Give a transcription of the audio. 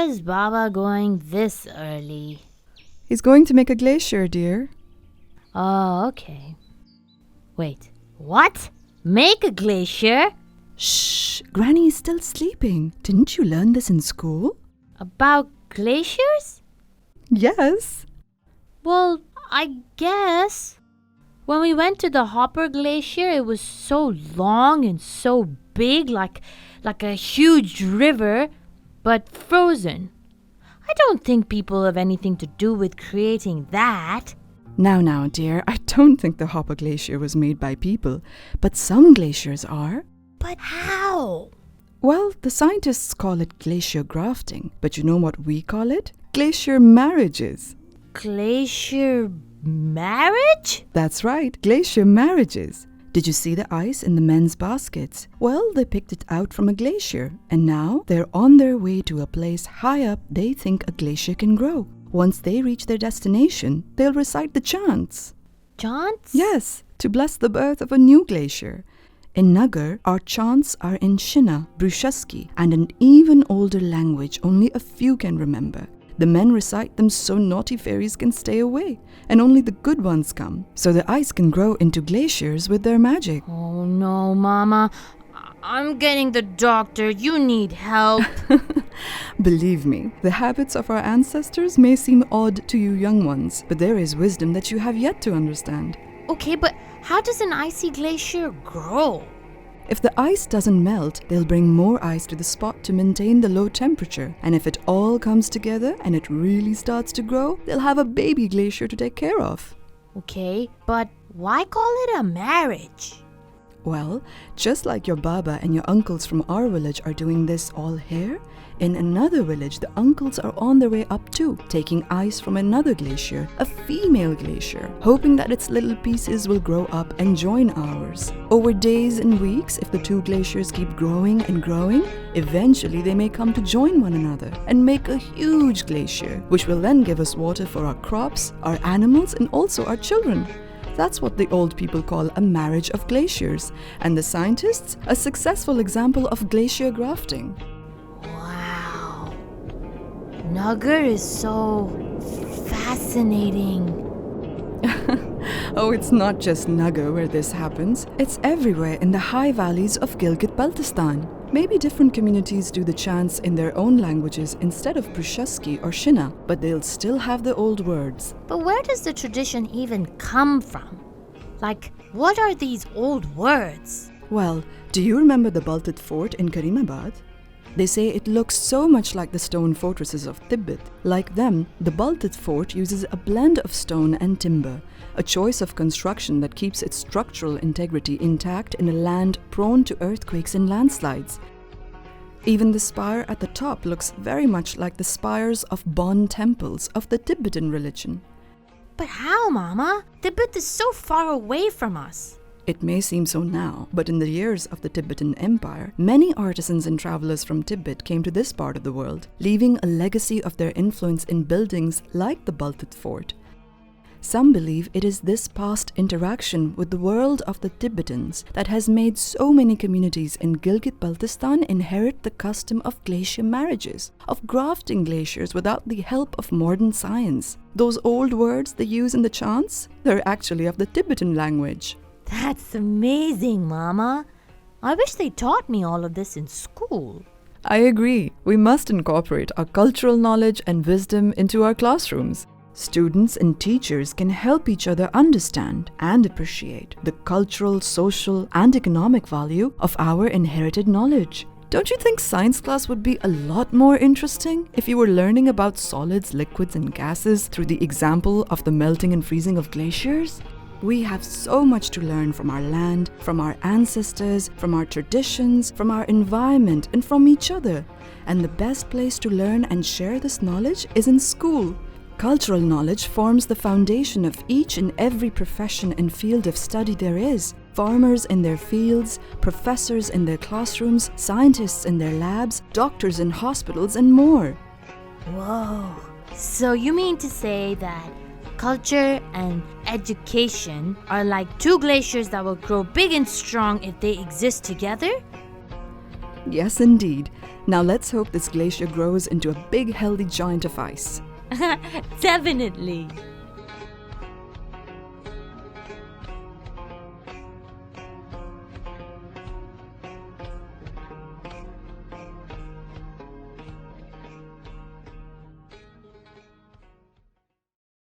Where is Baba going this early? He's going to make a glacier, dear. Oh, okay. Wait, what? Make a glacier? Shh, Granny is still sleeping. Didn't you learn this in school? About glaciers? Yes. Well, I guess. When we went to the Hopper Glacier, it was so long and so big, like a huge river, but frozen. I don't think people have anything to do with creating that. Now, dear, I don't think the Hopper Glacier was made by people, but some glaciers are. But how? Well, the scientists call it glacier grafting, but you know what we call it? Glacier-marriages. Glacier marriage? That's right, glacier-marriages. Did you see the ice in the men's baskets? Well, they picked it out from a glacier, and now they're on their way to a place high up they think a glacier can grow. Once they reach their destination, they'll recite the chants. Chants? Yes, to bless the birth of a new glacier. In Nagar, our chants are in Shina, Brushaski, and an even older language only a few can remember. The men recite them so naughty fairies can stay away, and only the good ones come, so the ice can grow into glaciers with their magic. Oh no, Mama. I'm getting the doctor. You need help. Believe me, the habits of our ancestors may seem odd to you young ones, but there is wisdom that you have yet to understand. Okay, but how does an icy glacier grow? If the ice doesn't melt, they'll bring more ice to the spot to maintain the low temperature. And if it all comes together and it really starts to grow, they'll have a baby glacier to take care of. Okay, but why call it a marriage? Well, just like your Baba and your uncles from our village are doing this all here, in another village the uncles are on their way up too, taking ice from another glacier, a female glacier, hoping that its little pieces will grow up and join ours. Over days and weeks, if the two glaciers keep growing and growing, eventually they may come to join one another and make a huge glacier, which will then give us water for our crops, our animals, and also our children. That's what the old people call a marriage of glaciers, and the scientists, a successful example of glacier grafting. Wow. Nagar is so fascinating. Oh, it's not just Nagar where this happens. It's everywhere in the high valleys of Gilgit-Baltistan. Maybe different communities do the chants in their own languages instead of Brushaski or Shina, but they'll still have the old words. But where does the tradition even come from? Like, what are these old words? Well, do you remember the Baltit fort in Karimabad? They say it looks so much like the stone fortresses of Tibet. Like them, the Baltit fort uses a blend of stone and timber, a choice of construction that keeps its structural integrity intact in a land prone to earthquakes and landslides. Even the spire at the top looks very much like the spires of Bon temples of the Tibetan religion. But how, Mama? Tibet is so far away from us. It may seem so now, but in the years of the Tibetan Empire, many artisans and travelers from Tibet came to this part of the world, leaving a legacy of their influence in buildings like the Baltit fort. Some believe it is this past interaction with the world of the Tibetans that has made so many communities in Gilgit-Baltistan inherit the custom of glacier marriages, of grafting glaciers without the help of modern science. Those old words they use in the chants, they're actually of the Tibetan language. That's amazing, Mama. I wish they taught me all of this in school. I agree. We must incorporate our cultural knowledge and wisdom into our classrooms. Students and teachers can help each other understand and appreciate the cultural, social, and economic value of our inherited knowledge. Don't you think science class would be a lot more interesting if you were learning about solids, liquids, and gases through the example of the melting and freezing of glaciers? We have so much to learn from our land, from our ancestors, from our traditions, from our environment, and from each other. And the best place to learn and share this knowledge is in school. Cultural knowledge forms the foundation of each and every profession and field of study there is. Farmers in their fields, professors in their classrooms, scientists in their labs, doctors in hospitals, and more. Whoa. So you mean to say that culture and education are like two glaciers that will grow big and strong if they exist together? Yes, indeed. Now let's hope this glacier grows into a big, healthy giant of ice. Definitely.